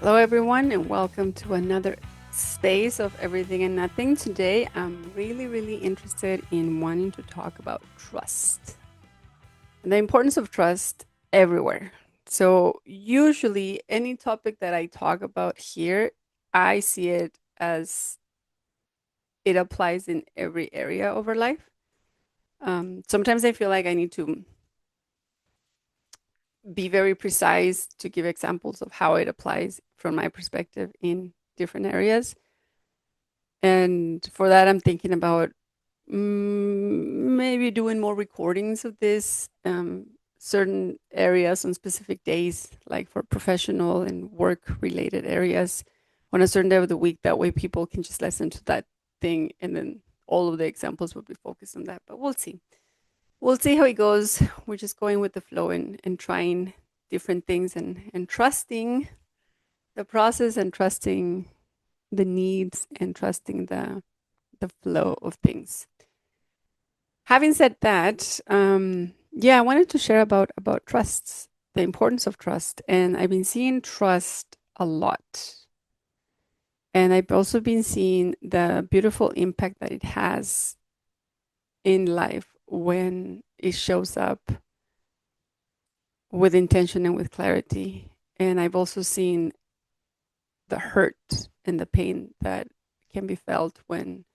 Hello, everyone, and welcome to another space of everything and nothing. Today, I'm really interested in wanting to talk about trust and the importance of trust everywhere. So, usually, any topic that I talk about here, I see it as it applies in every area of our life. Sometimes I feel like I need to be very precise to give examples of how it applies from my perspective in different areas. And for that, I'm thinking about maybe doing more recordings of this, certain areas on specific days, like for professional and work related areas on a certain day of the week. That way, people can just listen to that thing and then all of the examples will be focused on that. But we'll see. We'll see how it goes. We're just going with the flow and trying different things and trusting the process and trusting the needs and trusting the flow of things. Having said that, yeah, I wanted to share about trusts, the importance of trust, and I've been seeing trust a lot, and I've also been seeing the beautiful impact that it has in life when it shows up with intention and with clarity. And I've also seen the hurt and the pain that can be felt when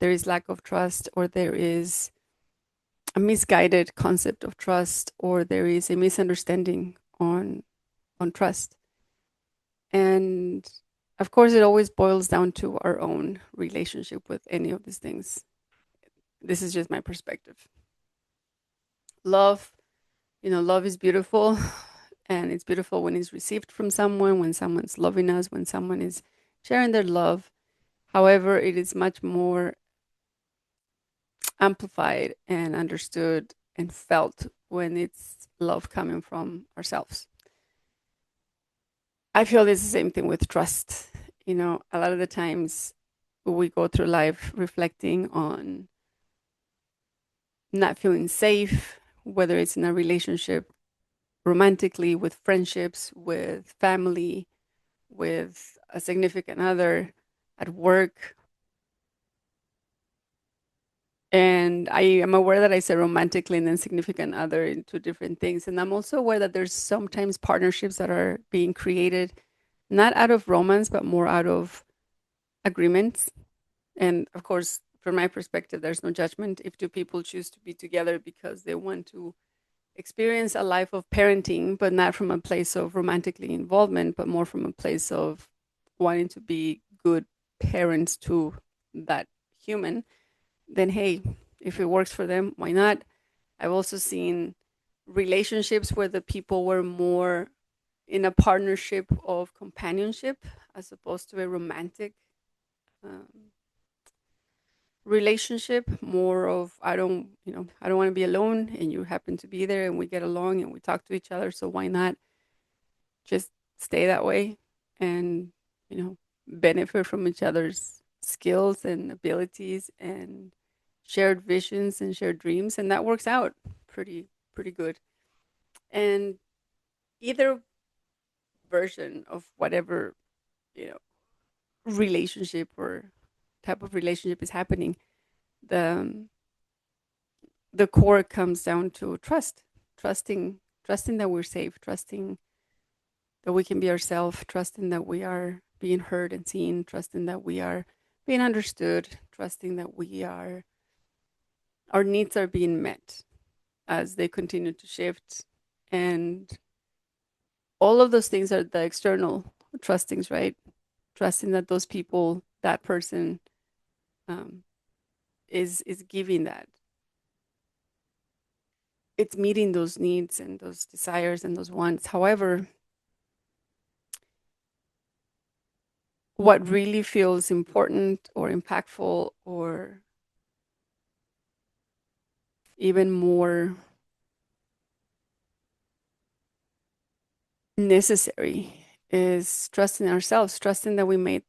there is lack of trust or there is a misguided concept of trust or there is a misunderstanding on trust. And of course it always boils down to our own relationship with any of these things. This is just my perspective. Love, love is beautiful and it's beautiful when it's received from someone, when someone's loving us, when someone is sharing their love. However, it is much more amplified and understood and felt when it's love coming from ourselves. I feel it's the same thing with trust. A lot of the times we go through life reflecting on not feeling safe, whether it's in a relationship, romantically, with friendships, with family, with a significant other, at work. And I am aware that I said romantically and then significant other in two different things. And I'm also aware that there's sometimes partnerships that are being created not out of romance, but more out of agreements. And of course, from my perspective, there's no judgment if two people choose to be together because they want to experience a life of parenting, but not from a place of romantically involvement, but more from a place of wanting to be good parents to that human, then hey, if it works for them, why not? I've also seen relationships where the people were more in a partnership of companionship as opposed to a romantic um, relationship, more of I don't want to be alone and you happen to be there and we get along and we talk to each other, so why not just stay that way and benefit from each other's skills and abilities and shared visions and shared dreams, and that works out pretty good. And either version of whatever you know relationship or type of relationship is happening, the the core comes down to trust, trusting that we're safe, trusting that we can be ourselves, trusting that we are being heard and seen, trusting that we are being understood, trusting that we are our needs are being met as they continue to shift. And all of those things are the external trustings, right? Trusting that those people, that person, um, is giving that. It's meeting those needs and those desires and those wants. However, what really feels important or impactful or even more necessary is trusting ourselves, trusting that we made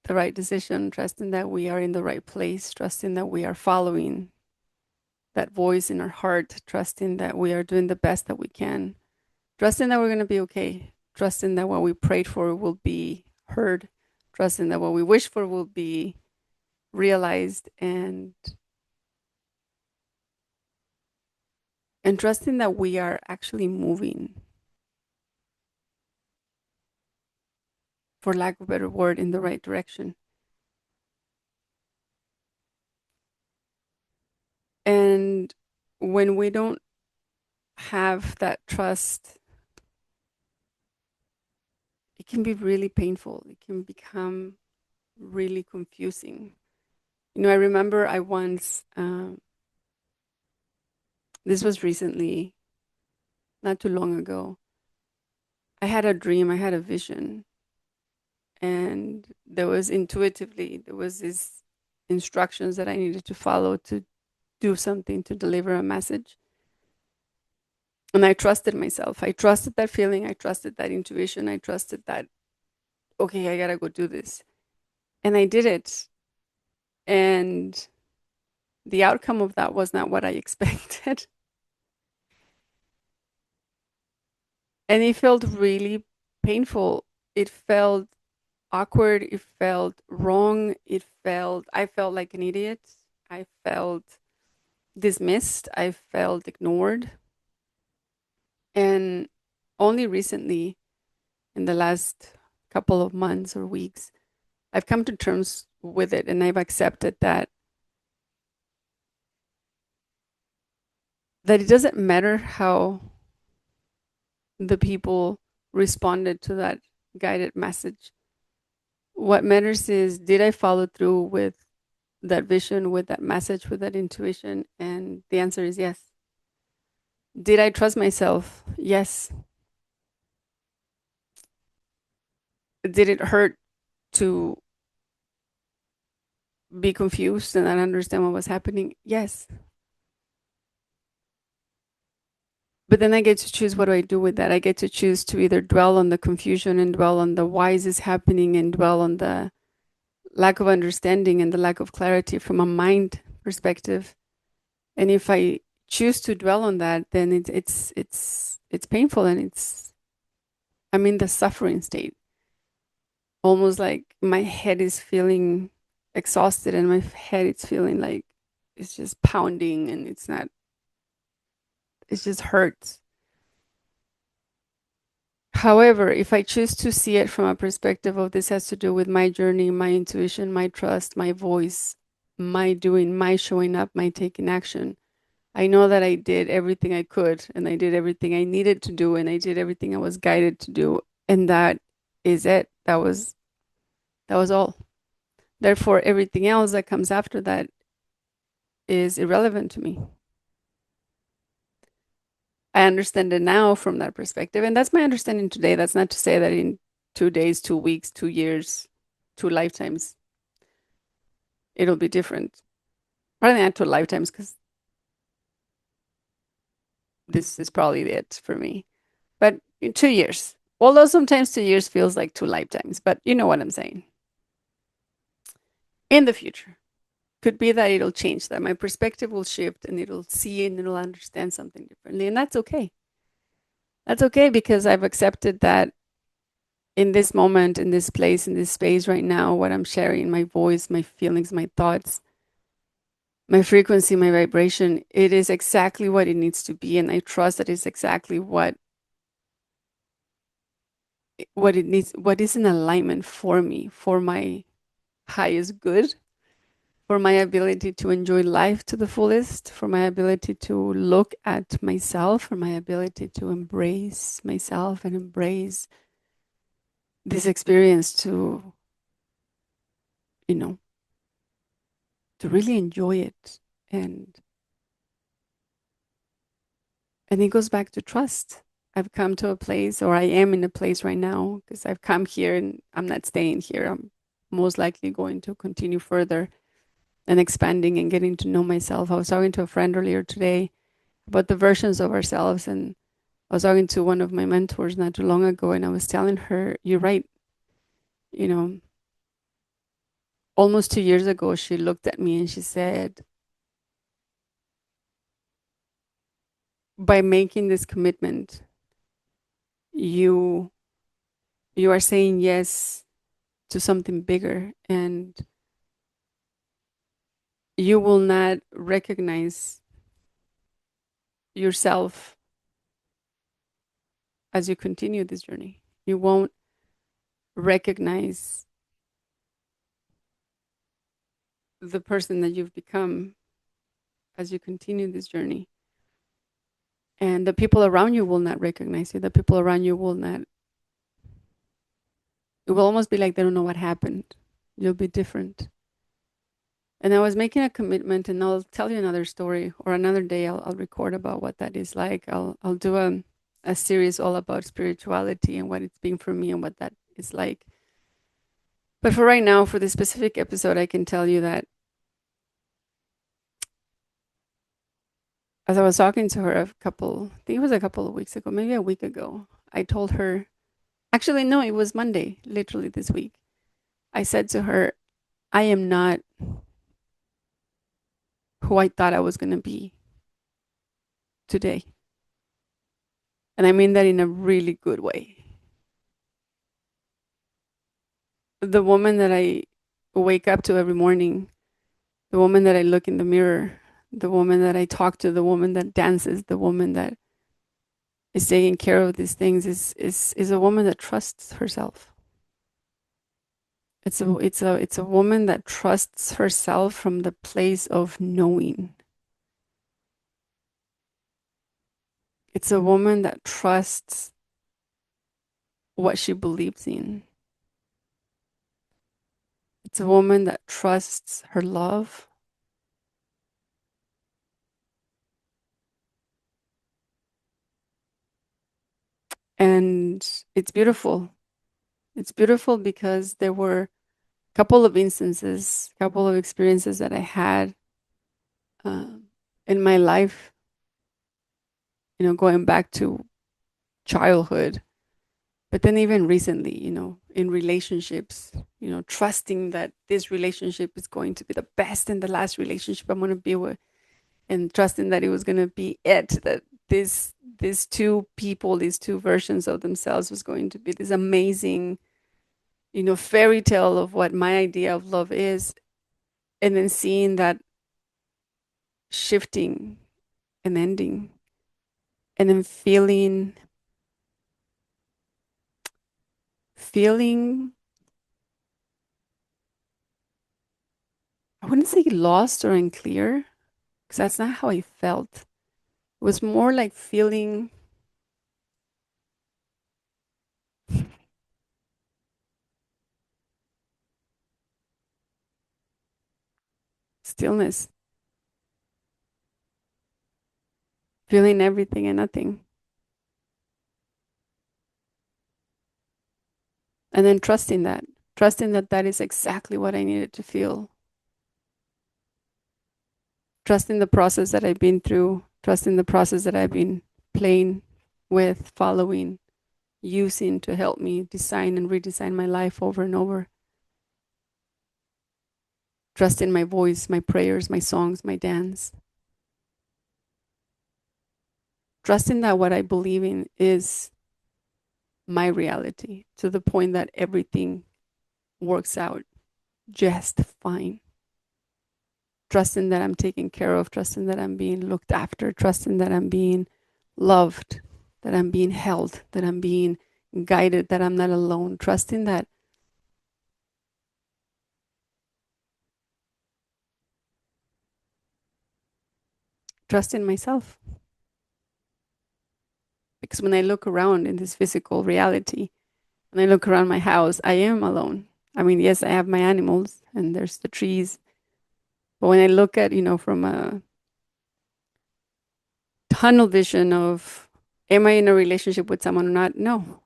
the right decision, trusting that we are in the right place, trusting that we are following that voice in our heart, trusting that we are doing the best that we can, trusting that we're going to be okay, trusting that what we prayed for will be heard, trusting that what we wish for will be realized, and trusting that we are actually moving, for lack of a better word, in the right direction. And when we don't have that trust, it can be really painful. It can become really confusing. I remember I once, this was recently, not too long ago, I had a dream, I had a vision, and there was these instructions that I needed to follow to do something, to deliver a message. And I trusted myself. I trusted that feeling. I trusted that intuition. I trusted that, okay, I gotta go do this. And I did it. And the outcome of that was not what I expected. And it felt really painful. It felt awkward. It felt wrong. I felt like an idiot. I felt dismissed. I felt ignored. And only recently, in the last couple of months or weeks, I've come to terms with it, and I've accepted that it doesn't matter how the people responded to that guided message. What matters is, did I follow through with that vision, with that message, with that intuition? And the answer is yes. Did I trust myself? Yes. Did it hurt to be confused and not understand what was happening? Yes. But then I get to choose, what do I do with that? I get to choose to either dwell on the confusion and dwell on the why is this happening, and dwell on the lack of understanding and the lack of clarity from a mind perspective. And if I choose to dwell on that, then it's painful, and I'm in the suffering state. Almost like my head is feeling exhausted, and my head is feeling like it's just pounding, and it just hurts. However, if I choose to see it from a perspective of, this has to do with my journey, my intuition, my trust, my voice, my doing, my showing up, my taking action, I know that I did everything I could, and I did everything I needed to do, and I did everything I was guided to do. And that is it. That was all. Therefore, everything else that comes after that is irrelevant to me. I understand it now from that perspective. And that's my understanding today. That's not to say that in 2 days, 2 weeks, 2 years, 2 lifetimes, it'll be different. Probably not 2 lifetimes, because this is probably it for me. But in 2 years, although sometimes 2 years feels like 2 lifetimes, but you know what I'm saying. In the future, could be that it'll change, that my perspective will shift, and it'll see and it'll understand something differently. And that's okay. That's okay, because I've accepted that in this moment, in this place, in this space right now, what I'm sharing, my voice, my feelings, my thoughts, my frequency, my vibration, it is exactly what it needs to be. And I trust that it's exactly what it needs, what is in alignment for me, for my highest good, for my ability to enjoy life to the fullest, for my ability to look at myself, for my ability to embrace myself and embrace this experience, to, you know, to really enjoy it. And it goes back to trust. I've come to a place, or I am in a place right now, because I've come here and I'm not staying here. I'm most likely going to continue further and expanding and getting to know myself. I was talking to a friend earlier today about the versions of ourselves, and I was talking to one of my mentors not too long ago, and I was telling her, you're right. You know, almost 2 years ago, she looked at me and she said, by making this commitment, you you are saying yes to something bigger, and you will not recognize yourself as you continue this journey. You won't recognize the person that you've become as you continue this journey. And the people around you will not recognize you. The people around you will not, it will almost be like they don't know what happened. You'll be different. And I was making a commitment, and I'll tell you another story, or another day I'll record about what that is like. I'll do a series all about spirituality and what it's been for me and what that is like. But for right now, for this specific episode, I can tell you that as I was talking to her I think it was a couple of weeks ago, maybe a week ago, I told her, actually, no, it was Monday, literally this week. I said to her, I am not who I thought I was going to be today. And I mean that in a really good way. The woman that I wake up to every morning, the woman that I look in the mirror, the woman that I talk to, the woman that dances, the woman that is taking care of these things is a woman that trusts herself. It's a woman that trusts herself from the place of knowing. It's a woman that trusts what she believes in. It's a woman that trusts her love. And it's beautiful. It's beautiful because there were a couple of instances, a couple of experiences that I had in my life, going back to childhood, but then even recently, in relationships, trusting that this relationship is going to be the best and the last relationship I'm going to be with, and trusting that it was going to be it, that these two people, these two versions of themselves was going to be this amazing, fairy tale of what my idea of love is. And then seeing that shifting and ending, and then feeling I wouldn't say lost or unclear, because that's not how I felt. It was more like feeling stillness, feeling everything and nothing. And then trusting that that is exactly what I needed to feel. Trusting the process that I've been through, trusting the process that I've been playing with, following, using to help me design and redesign my life over and over. Trusting my voice, my prayers, my songs, my dance. Trusting that what I believe in is my reality, to the point that everything works out just fine. Trusting that I'm taken care of, trusting that I'm being looked after, trusting that I'm being loved, that I'm being held, that I'm being guided, that I'm not alone, trusting myself. Because when I look around in this physical reality, when I look around my house, I am alone. I mean, yes, I have my animals and there's the trees. But when I look at, from a tunnel vision of, am I in a relationship with someone or not? No.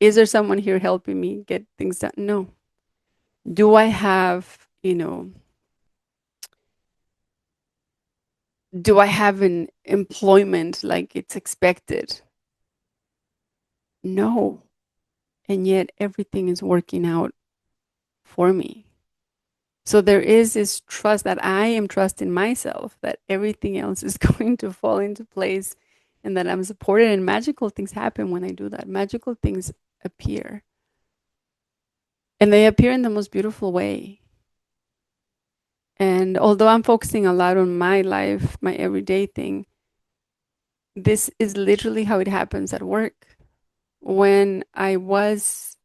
Is there someone here helping me get things done? No. Do I have, do I have an employment like it's expected? No. And yet everything is working out for me. So there is this trust that I am trusting myself, that everything else is going to fall into place, and that I'm supported, and magical things happen when I do that. Magical things appear. And they appear in the most beautiful way. And although I'm focusing a lot on my life, my everyday thing, this is literally how it happens at work. When I was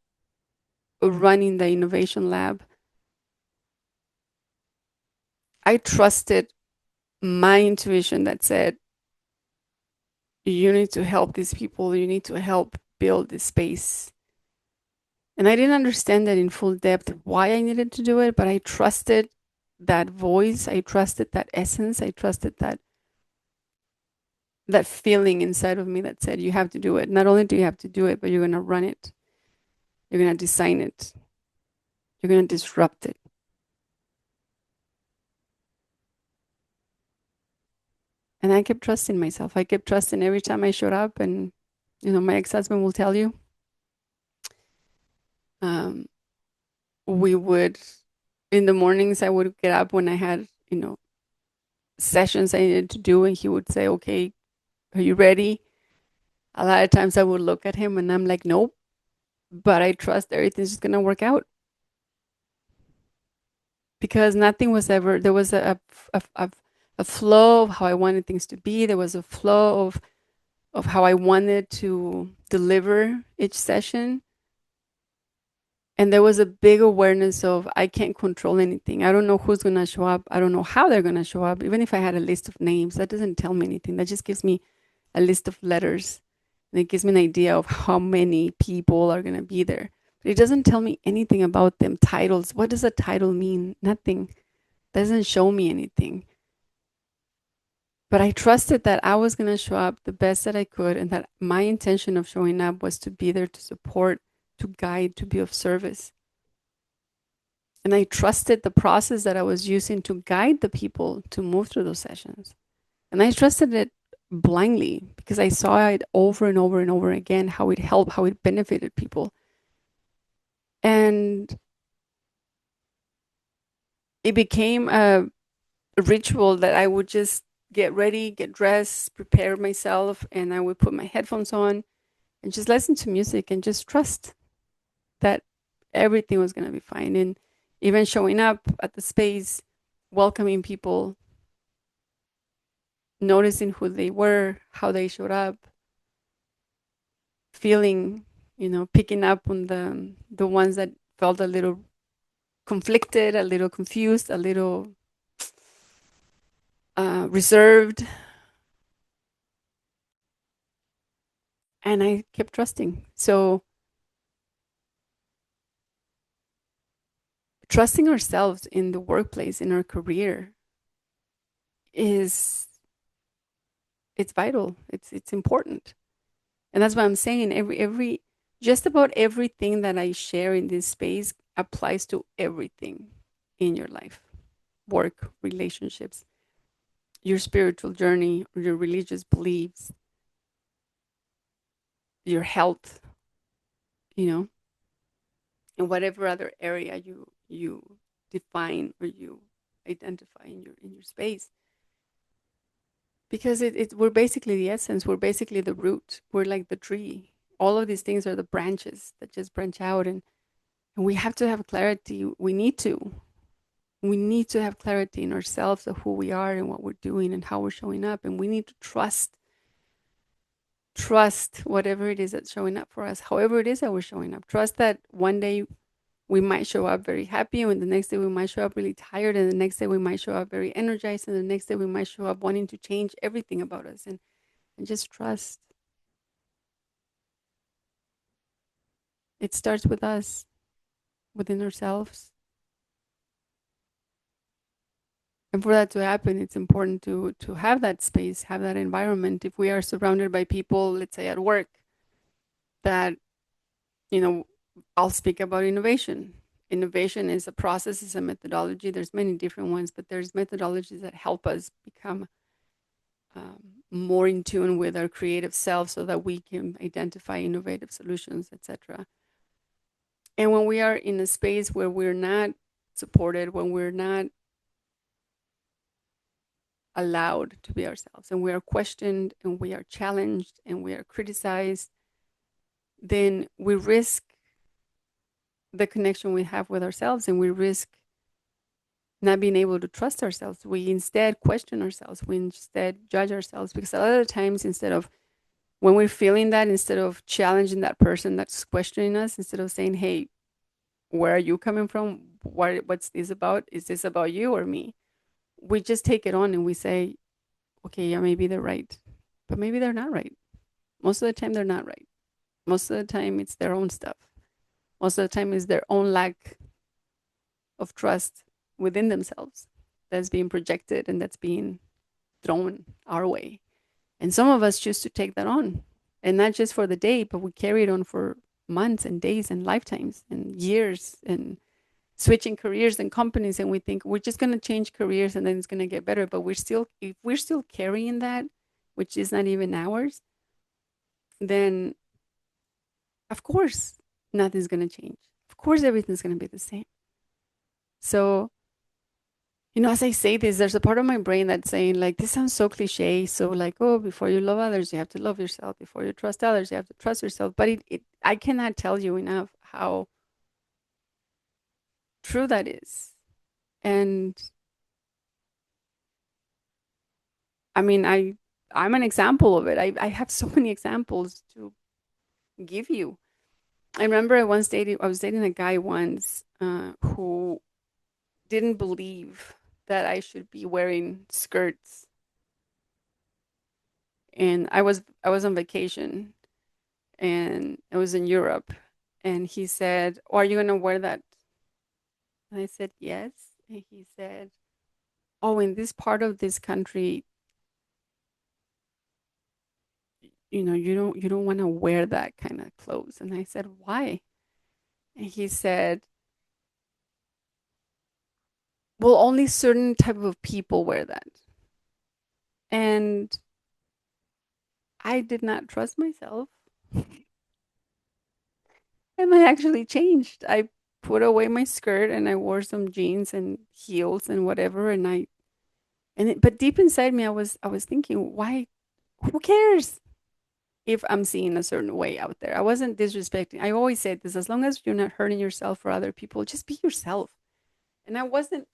running the innovation lab, I trusted my intuition that said, you need to help these people, you need to help build this space. And I didn't understand that in full depth why I needed to do it, but I trusted that voice, I trusted that essence, I trusted that feeling inside of me that said, you have to do it. Not only do you have to do it, but you're going to run it, you're going to design it, you're going to disrupt it. And I kept trusting myself. I kept trusting every time I showed up. And, my ex husband will tell you, um, we would, in the mornings, I would get up when I had, sessions I needed to do. And he would say, okay, are you ready? A lot of times I would look at him and I'm like, nope, but I trust everything's just going to work out. Because nothing was ever, there was a flow of how I wanted things to be. There was a flow of how I wanted to deliver each session. And there was a big awareness of I can't control anything. I don't know who's going to show up. I don't know how they're going to show up. Even if I had a list of names, that doesn't tell me anything. That just gives me a list of letters. And it gives me an idea of how many people are going to be there. But it doesn't tell me anything about them. Titles. What does a title mean? Nothing. Doesn't show me anything. But I trusted that I was going to show up the best that I could and that my intention of showing up was to be there to support, to guide, to be of service. And I trusted the process that I was using to guide the people to move through those sessions. And I trusted it blindly because I saw it over and over and over again, how it helped, how it benefited people. And it became a ritual that I would just get ready, get dressed, prepare myself, and I would put my headphones on and just listen to music and just trust that everything was going to be fine. And even showing up at the space, welcoming people, noticing who they were, how they showed up, feeling, picking up on the ones that felt a little conflicted, a little confused, a little reserved. And I kept trusting. So trusting ourselves in the workplace, in our career, is it's vital. It's important. And that's what I'm saying. Every just about everything that I share in this space applies to everything in your life. Work, relationships, your spiritual journey, your religious beliefs, your health, you know, and whatever other area you define or you identify in your space. Because we're basically the essence, we're basically the root, we're like the tree. All of these things are the branches that just branch out, and we have to have clarity. We need to have clarity in ourselves of who we are and what we're doing and how we're showing up, and we need to trust whatever it is that's showing up for us, however it is that we're showing up. Trust that one day we might show up very happy, and the next day we might show up really tired, and the next day we might show up very energized, and the next day we might show up wanting to change everything about us, and just trust. It starts with us, within ourselves. And for that to happen, it's important to have that space, have that environment. If we are surrounded by people, let's say at work, that, you know, I'll speak about innovation. Innovation is a process, is a methodology. There's many different ones, but there's methodologies that help us become more in tune with our creative self so that we can identify innovative solutions, etc. And when we are in a space where we're not supported, when we're not allowed to be ourselves and we are questioned and we are challenged and we are criticized, then we risk the connection we have with ourselves, and we risk not being able to trust ourselves. We instead question ourselves. We instead judge ourselves, because a lot of the times, instead of when we're feeling that, instead of challenging that person that's questioning us, instead of saying, "Hey, where are you coming from? What's this about? Is this about you or me?" We just take it on and we say, "Okay, yeah, maybe they're right, but maybe they're not right. Most of the time, they're not right. Most of the time, it's their own stuff. Most of the time, it's their own lack of trust within themselves that's being projected and that's being thrown our way." And some of us choose to take that on, and not just for the day, but we carry it on for months and days and lifetimes and years, and switching careers and companies. And we think we're just going to change careers and then it's going to get better. But if we're still carrying that, which is not even ours, then of course nothing's going to change. Of course, everything's going to be the same. So, as I say this, there's a part of my brain that's saying, like, this sounds so cliche. So, like, oh, before you love others, you have to love yourself. Before you trust others, you have to trust yourself. But I cannot tell you enough how true that is. And I mean, I'm an example of it. I have so many examples to give you. I remember I was dating a guy once who didn't believe that I should be wearing skirts. And I was on vacation, and it was in Europe. And he said, "Oh, are you gonna wear that?" And I said, "Yes." And he said, "Oh, in this part of this country, you don't want to wear that kind of clothes." And I said, "Why?" And he said, "Well, only certain type of people wear that." And I did not trust myself. And I actually changed. I put away my skirt and I wore some jeans and heels and whatever. But deep inside me, I was thinking, why? Who cares if I'm seeing a certain way out there? I wasn't disrespecting. I always said this: as long as you're not hurting yourself or other people, just be yourself. And I wasn't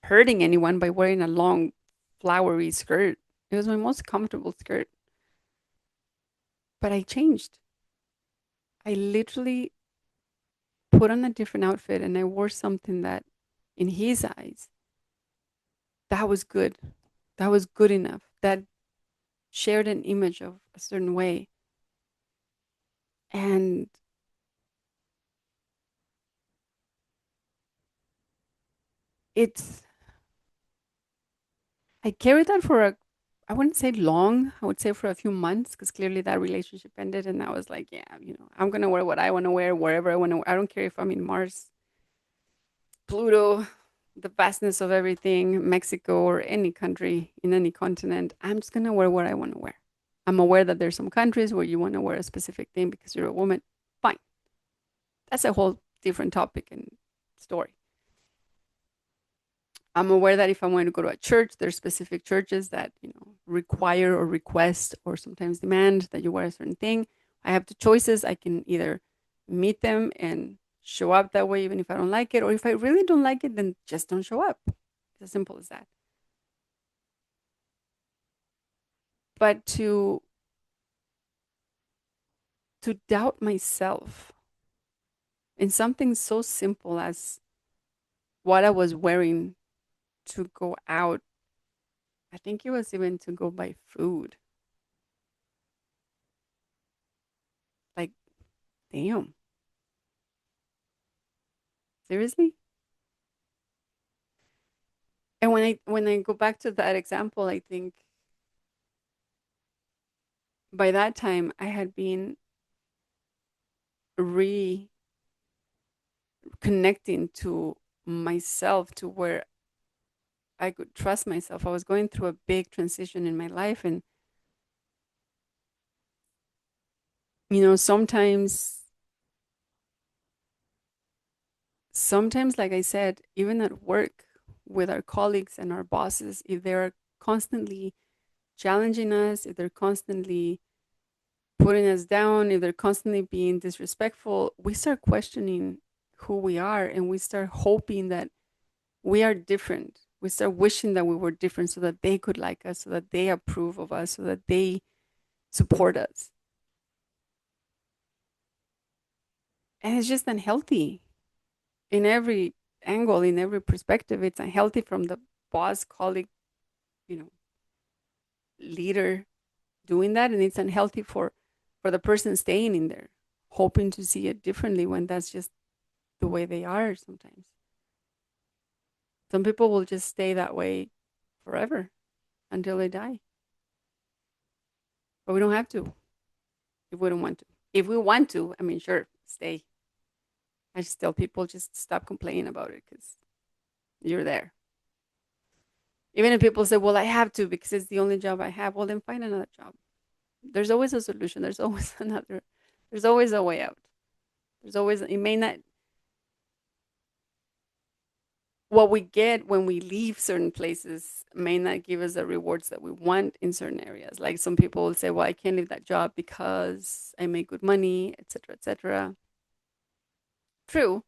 hurting anyone by wearing a long, flowery skirt. It was my most comfortable skirt. But I changed. I literally put on a different outfit and I wore something that, in his eyes, that was good. That was good enough. That shared an image of a certain way. And it's, I carried that for I wouldn't say long, I would say for a few months, because clearly that relationship ended. And I was like, yeah, I'm going to wear what I want to wear wherever I want to. I don't care if I'm in Mars, Pluto, the vastness of everything, Mexico, or any country in any continent. I'm just going to wear what I want to wear. I'm aware that there's some countries where you want to wear a specific thing because you're a woman. Fine. That's a whole different topic and story. I'm aware that if I want to go to a church, there's specific churches that, require or request or sometimes demand that you wear a certain thing. I have two choices. I can either meet them and show up that way, even if I don't like it, or if I really don't like it, then just don't show up. It's as simple as that. But to doubt myself in something so simple as what I was wearing to go out, I think it was even to go buy food. Like, damn, seriously? And when I go back to that example, I think by that time I had been reconnecting to myself, to where I could trust myself. I was going through a big transition in my life, and sometimes, like I said, even at work with our colleagues and our bosses, if they're constantly challenging us, if they're constantly putting us down, if they're constantly being disrespectful, we start questioning who we are and we start hoping that we are different. We start wishing that we were different so that they could like us, so that they approve of us, so that they support us. And it's just unhealthy in every angle, in every perspective. It's unhealthy from the boss, colleague, you know, leader doing that, and it's unhealthy for the person staying in there, hoping to see it differently when that's just the way they are sometimes. Some people will just stay that way forever until they die. But we don't have to if we don't want to. If we want to, I mean, sure, stay. I just tell people just stop complaining about it because you're there. Even if people say, well, I have to because it's the only job I have, well, then find another job. There's always a solution. There's always another, there's always a way out. There's always, it may not, what we get when we leave certain places may not give us the rewards that we want in certain areas. Like some people will say, well, I can't leave that job because I make good money, etc., etc. True,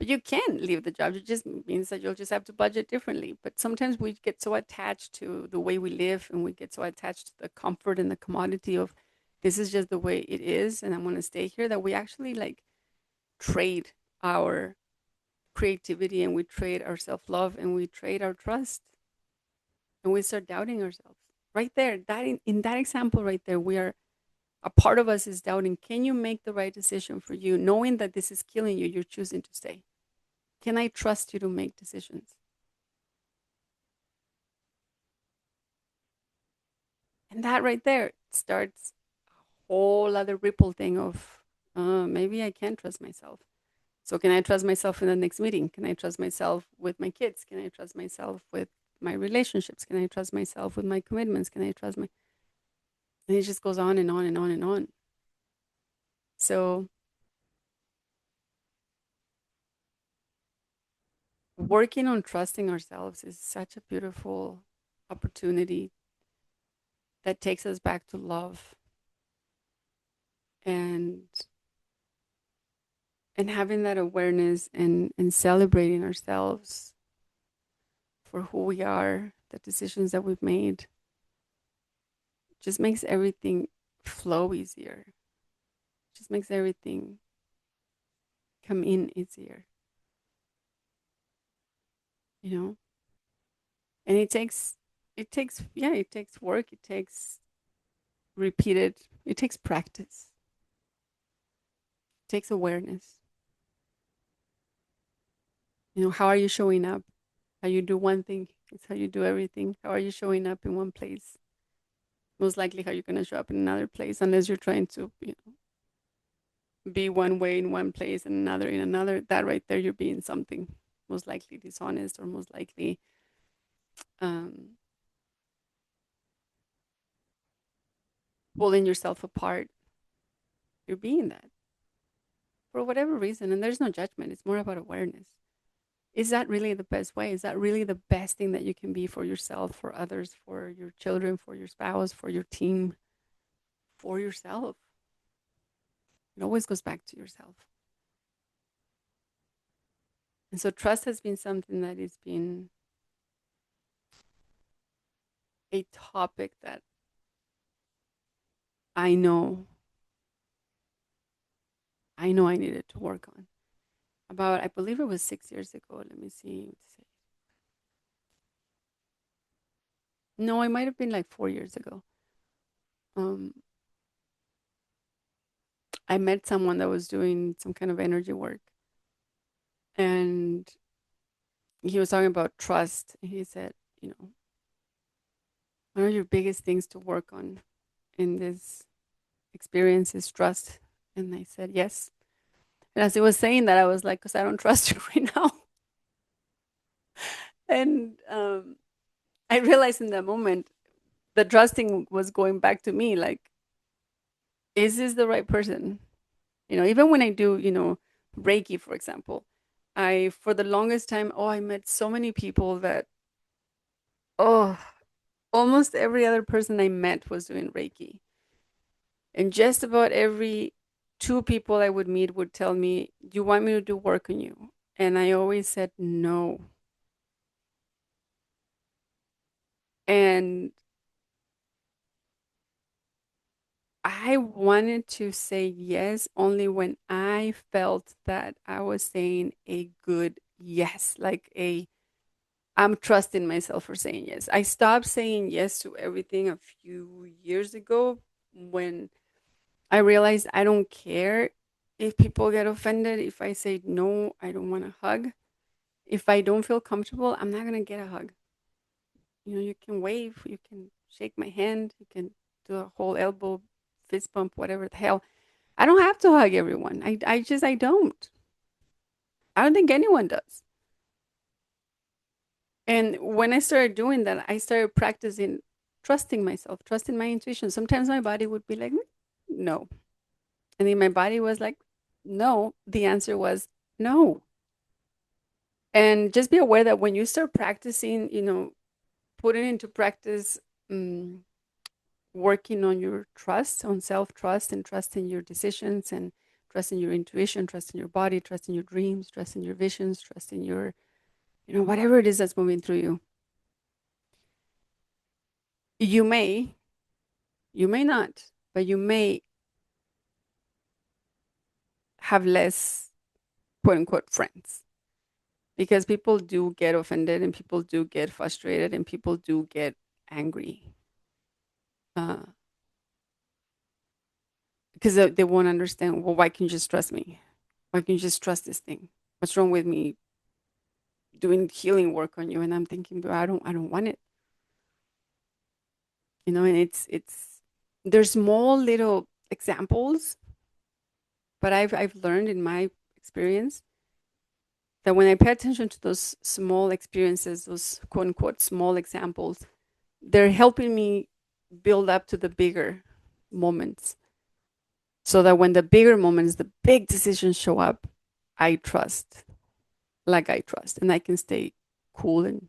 but you can leave the job. It just means that you'll just have to budget differently. But sometimes we get so attached to the way we live and we get so attached to the comfort and the commodity of this is just the way it is and I'm going to stay here that we actually like trade our creativity and we trade our self-love and we trade our trust and we start doubting ourselves. Right there, that in that example right there, we are a part of us is doubting, can you make the right decision for you knowing that this is killing you, you're choosing to stay? Can I trust you to make decisions? And that right there starts a whole other ripple thing of maybe I can't trust myself. So can I trust myself in the next meeting? Can I trust myself with my kids? Can I trust myself with my relationships? Can I trust myself with my commitments? Can I trust my, and it just goes on and on and on and on. So working on trusting ourselves is such a beautiful opportunity that takes us back to love and having that awareness and celebrating ourselves for who we are, the decisions that we've made, just makes everything flow easier. Just makes everything come in easier, you know? And it takes work, it takes repeated, it takes practice, it takes awareness. You know, how are you showing up? How you do one thing is how you do everything. How are you showing up in one place? Most likely how you're going to show up in another place unless you're trying to, you know, be one way in one place and another in another. That right there, you're being something most likely dishonest or most likely um, pulling yourself apart. You're being that for whatever reason. And there's no judgment. It's more about awareness. Is that really the best way? Is that really the best thing that you can be for yourself, for others, for your children, for your spouse, for your team, for yourself? It always goes back to yourself. And so trust has been something that has been a topic that I know I needed to work on. About, I believe it was 6 years ago. Let me see. No, it might have been like 4 years ago. Um, I met someone that was doing some kind of energy work, and he was talking about trust. And he said, you know, one of your biggest things to work on in this experience is trust. And I said, yes. And as he was saying that, I was like, because I don't trust you right now. And I realized in that moment, the trusting was going back to me like, is this the right person? You know, even when I do, you know, Reiki, for example, for the longest time, I met so many people that, oh, almost every other person I met was doing Reiki. And just about every two people I would meet would tell me, "Do you want me to do work on you?" And I always said no. And I wanted to say yes only when I felt that I was saying a good yes, like a I'm trusting myself for saying yes. I stopped saying yes to everything a few years ago when I realized I don't care if people get offended. If I say no, I don't want a hug. If I don't feel comfortable, I'm not going to get a hug. You know, you can wave, you can shake my hand, you can do a whole elbow fist bump, whatever the hell. I don't have to hug everyone. I don't. I don't think anyone does. And when I started doing that, I started practicing trusting myself, trusting my intuition. Sometimes my body would be like, no. And then my body was like, no. The answer was no. And just be aware that when you start practicing, putting into practice, um, working on your trust, on self trust, and trust in your decisions, and trust in your intuition, trust in your body, trust in your dreams, trust in your visions, trust in your, whatever it is that's moving through you. You may, you may not, but you may have less quote unquote friends because people do get offended and people do get frustrated and people do get angry uh, because they won't understand. Well, why can't you just trust me? Why can't you just trust this thing? What's wrong with me doing healing work on you? And I'm thinking, but I don't want it. And it's there's small little examples, but I've learned in my experience that when I pay attention to those small experiences, those quote unquote small examples, they're helping me build up to the bigger moments so that when the bigger moments, the big decisions show up, I trust, like I trust, and I can stay cool and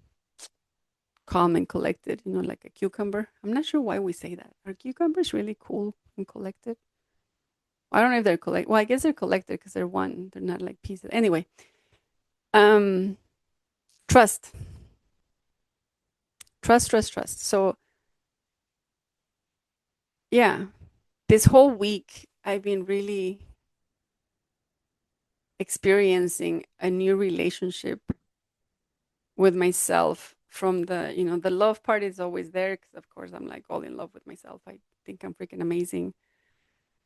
calm and collected, like a cucumber. I'm not sure why we say that. Are cucumbers really cool and collected? I don't know if they're collect. Well, I guess they're collected because they're one. They're not like pieces. Anyway, um, trust, trust, trust, trust. So yeah, this whole week I've been really experiencing a new relationship with myself from the love part is always there because of course I'm like all in love with myself. I think I'm freaking amazing.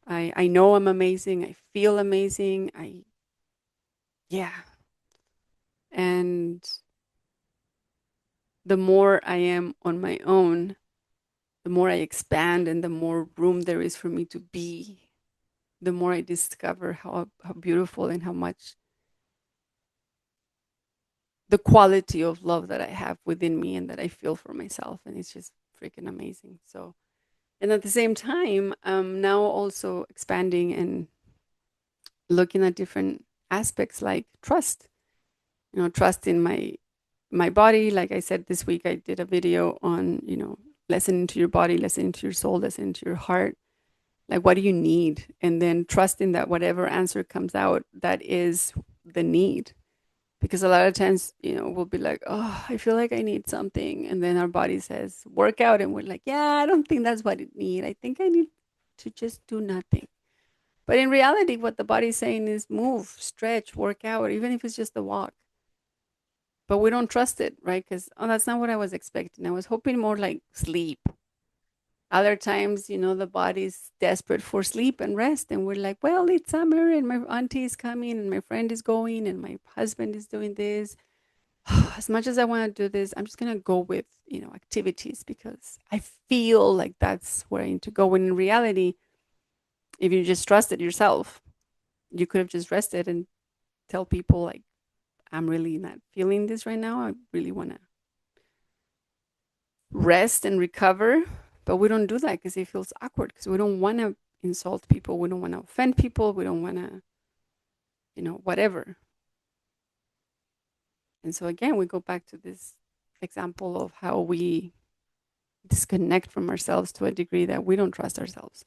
I know I'm amazing. I feel amazing. Yeah. And the more I am on my own, the more I expand and the more room there is for me to be, the more I discover how beautiful and how much the quality of love that I have within me and that I feel for myself. And it's just freaking amazing. So, and at the same time, I'm now also expanding and looking at different aspects like trust, trust in my body. Like I said, this week I did a video on, listening to your body, listening to your soul, listening to your heart. Like, what do you need? And then trusting that whatever answer comes out, that is the need. Because a lot of times, we'll be like, oh, I feel like I need something. And then our body says, work out. And we're like, yeah, I don't think that's what it needs. I think I need to just do nothing. But in reality, what the body's saying is move, stretch, work out, even if it's just a walk. But we don't trust it, right? Because, oh, that's not what I was expecting. I was hoping more like sleep. Other times, the body's desperate for sleep and rest. And we're like, well, it's summer and my auntie is coming and my friend is going and my husband is doing this. As much as I want to do this, I'm just going to go with, activities because I feel like that's where I need to go. When in reality, if you just trusted yourself, you could have just rested and tell people, like, I'm really not feeling this right now. I really want to rest and recover. But we don't do that because it feels awkward because we don't want to insult people. We don't want to offend people. We don't want to, whatever. And so again, we go back to this example of how we disconnect from ourselves to a degree that we don't trust ourselves.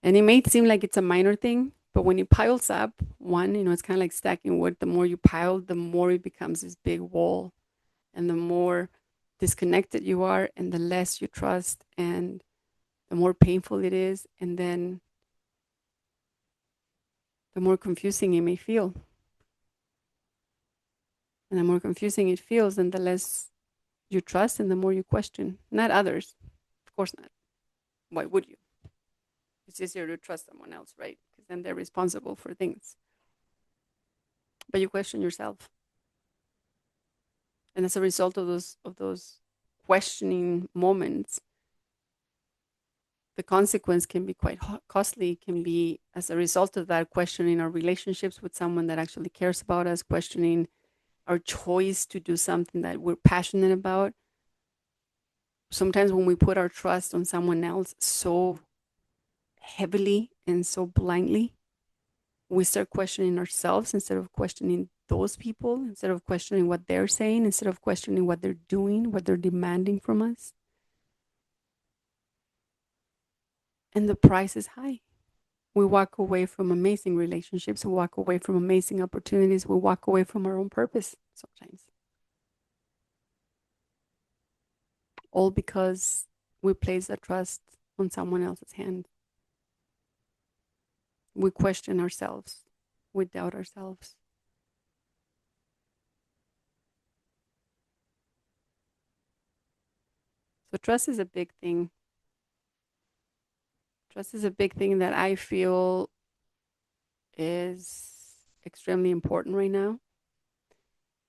And it may seem like it's a minor thing, but when it piles up, one, it's kind of like stacking wood. The more you pile, the more it becomes this big wall, and the more disconnected you are, and the less you trust, and the more painful it is, and then the more confusing it may feel. And the more confusing it feels, and the less you trust, and the more you question. Not others, of course not. Why would you? It's easier to trust someone else, right? Because then they're responsible for things. But you question yourself, and as a result of those questioning moments, the consequence can be quite costly. It can be as a result of that, questioning our relationships with someone that actually cares about us, questioning our choice to do something that we're passionate about. Sometimes when we put our trust on someone else so heavily and so blindly, we start questioning ourselves instead of questioning those people, instead of questioning what they're saying, instead of questioning what they're doing, what they're demanding from us. And the price is high. We walk away from amazing relationships. We walk away from amazing opportunities. We walk away from our own purpose sometimes. All because we place our trust on someone else's hand. We question ourselves. We doubt ourselves. So trust is a big thing. Trust is a big thing that I feel is extremely important right now.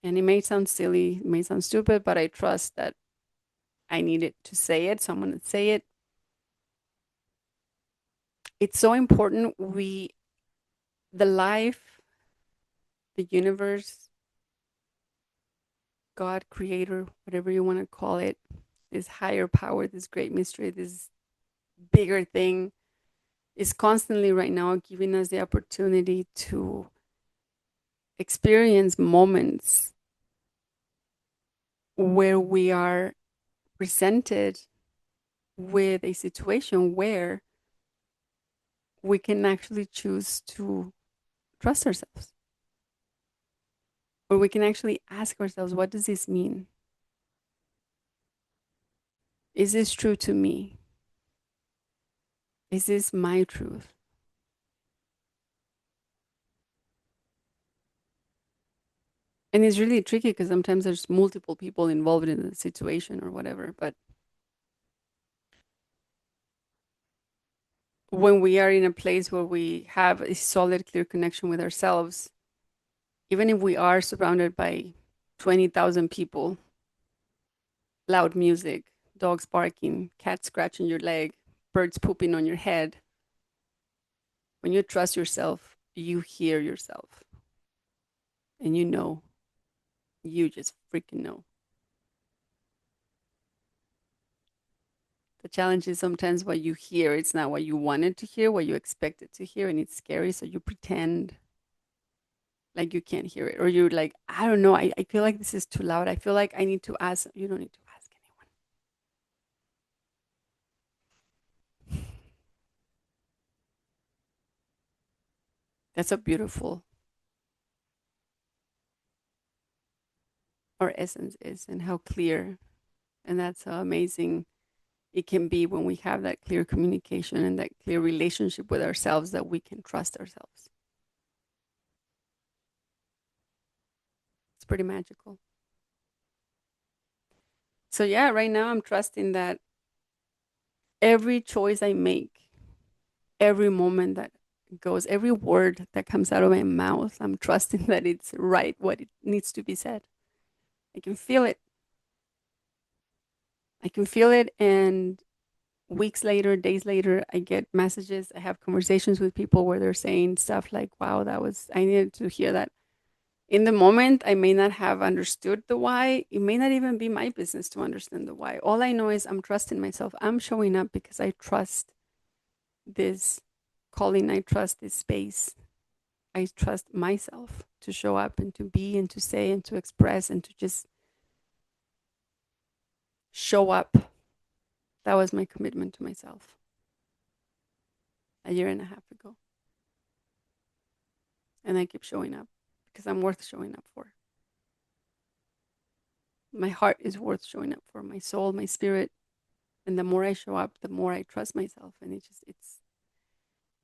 And it may sound silly, it may sound stupid, but I trust that I needed to say it, someone would say it. It's so important. The life, the universe, God, creator, whatever you want to call it, this higher power, this great mystery, this bigger thing is constantly right now giving us the opportunity to experience moments where we are presented with a situation where we can actually choose to trust ourselves, or we can actually ask ourselves, what does this mean? Is this true to me? Is this my truth? And it's really tricky because sometimes there's multiple people involved in the situation or whatever. But when we are in a place where we have a solid, clear connection with ourselves, even if we are surrounded by 20,000 people, loud music, dogs barking, cats scratching your leg, birds pooping on your head, when you trust yourself, you hear yourself and you just freaking know. The challenge is sometimes what you hear, it's not what you wanted to hear, what you expected to hear, and it's scary. So you pretend like you can't hear it, or you're like, I don't know, I feel like this is too loud. I feel like I need to ask. You don't need to ask anyone. That's how beautiful our essence is, and how clear, and that's how amazing it can be when we have that clear communication and that clear relationship with ourselves, that we can trust ourselves. It's pretty magical. So yeah, right now I'm trusting that every choice I make, every moment that goes, every word that comes out of my mouth, I'm trusting that it's right, what it needs to be said. I can feel it. I can feel it. And weeks later, days later, I get messages. I have conversations with people where they're saying stuff like, wow, I needed to hear that. In the moment, I may not have understood the why. It may not even be my business to understand the why. All I know is I'm trusting myself. I'm showing up because I trust this calling. I trust this space. I trust myself to show up and to be and to say and to express and to just show up. That was my commitment to myself. a year and a half ago. And I keep showing up because I'm worth showing up for. My heart is worth showing up for, my soul, my spirit. And the more I show up, the more I trust myself. And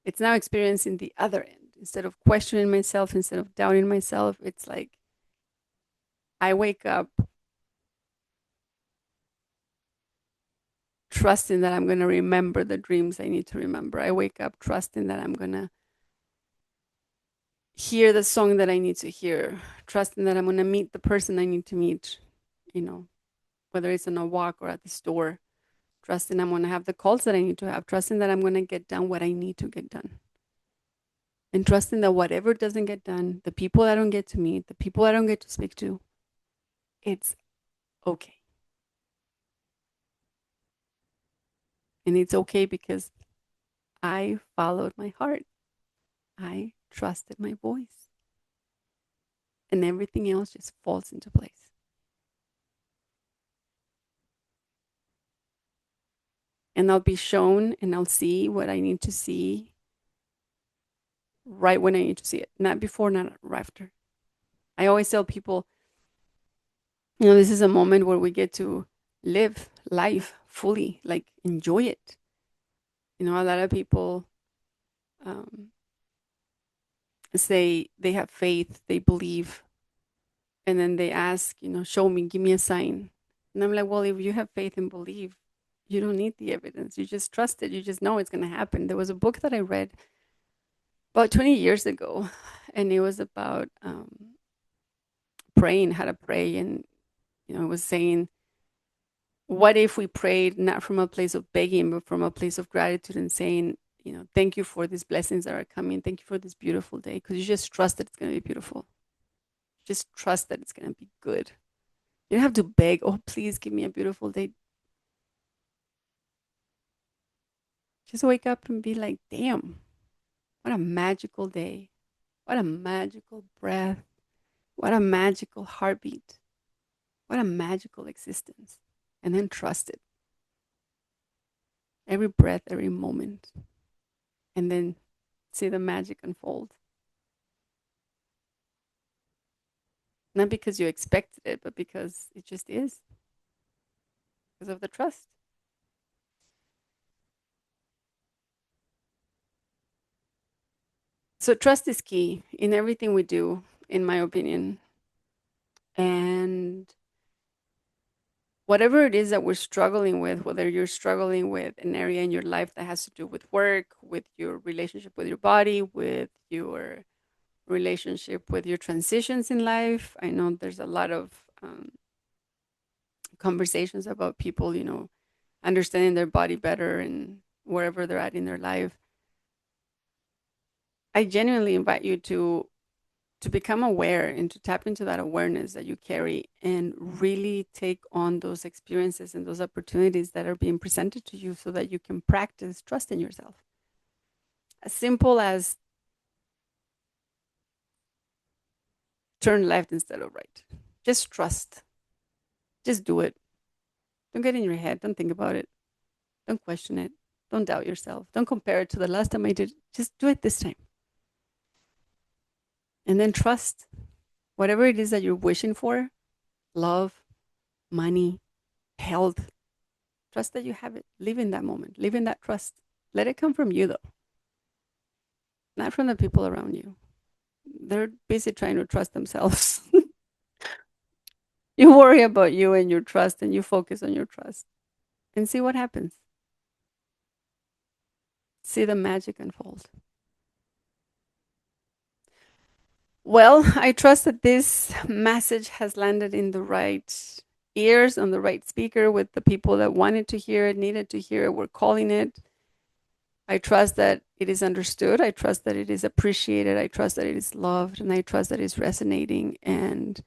it's now experiencing the other end. Instead of questioning myself, instead of doubting myself, it's like I wake up trusting that I'm going to remember the dreams I need to remember. I wake up trusting that I'm going to hear the song that I need to hear, trusting that I'm going to meet the person I need to meet, you know, whether it's on a walk or at the store, trusting I'm going to have the calls that I need to have, trusting that I'm going to get done what I need to get done. And trusting that whatever doesn't get done, the people I don't get to meet, the people I don't get to speak to, it's okay. And it's okay because I followed my heart. I trusted my voice. And everything else just falls into place. And I'll be shown and I'll see what I need to see right when I need to see it, not before, not after. I always tell people, this is a moment where we get to live life fully, like enjoy it. A lot of people say they have faith, they believe, and then they ask, show me, give me a sign. And I'm like, well, if you have faith and believe, you don't need the evidence. You just trust it. You just know it's going to happen. There was a book that I read about 20 years ago, and it was about praying, how to pray. And, it was saying, what if we prayed not from a place of begging, but from a place of gratitude and saying, thank you for these blessings that are coming. Thank you for this beautiful day. Because you just trust that it's going to be beautiful. Just trust that it's going to be good. You don't have to beg, oh, please give me a beautiful day. Just wake up and be like, damn, what a magical day. What a magical breath. What a magical heartbeat. What a magical existence. And then trust it. Every breath, every moment. And then see the magic unfold. Not because you expected it, but because it just is. Because of the trust. So trust is key in everything we do, in my opinion. And whatever it is that we're struggling with, whether you're struggling with an area in your life that has to do with work, with your relationship with your body, with your relationship with your transitions in life. I know there's a lot of conversations about people, understanding their body better and wherever they're at in their life. I genuinely invite you to become aware and to tap into that awareness that you carry and really take on those experiences and those opportunities that are being presented to you so that you can practice trust in yourself. As simple as turn left instead of right. Just trust. Just do it. Don't get in your head. Don't think about it. Don't question it. Don't doubt yourself. Don't compare it to the last time I did. Just do it this time. And then trust whatever it is that you're wishing for, love, money, health. Trust that you have it. Live in that moment. Live in that trust. Let it come from you, though, not from the people around you. They're busy trying to trust themselves. You worry about you and your trust, and you focus on your trust and see what happens. See the magic unfold. Well, I trust that this message has landed in the right ears, on the right speaker, with the people that wanted to hear it, needed to hear it, were calling it. I trust that it is understood. I trust that it is appreciated. I trust that it is loved. And I trust that it's resonating and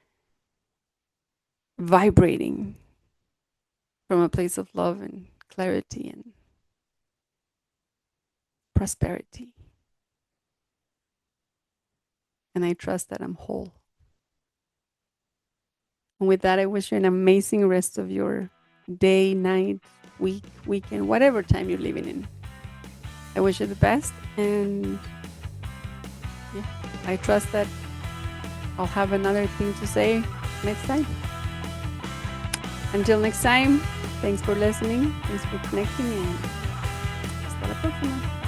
vibrating from a place of love and clarity and prosperity. And I trust that I'm whole. And with that, I wish you an amazing rest of your day, night, week, weekend, whatever time you're living in. I wish you the best, and yeah, I trust that I'll have another thing to say next time. Until next time, thanks for listening, thanks for connecting, and hasta la próxima.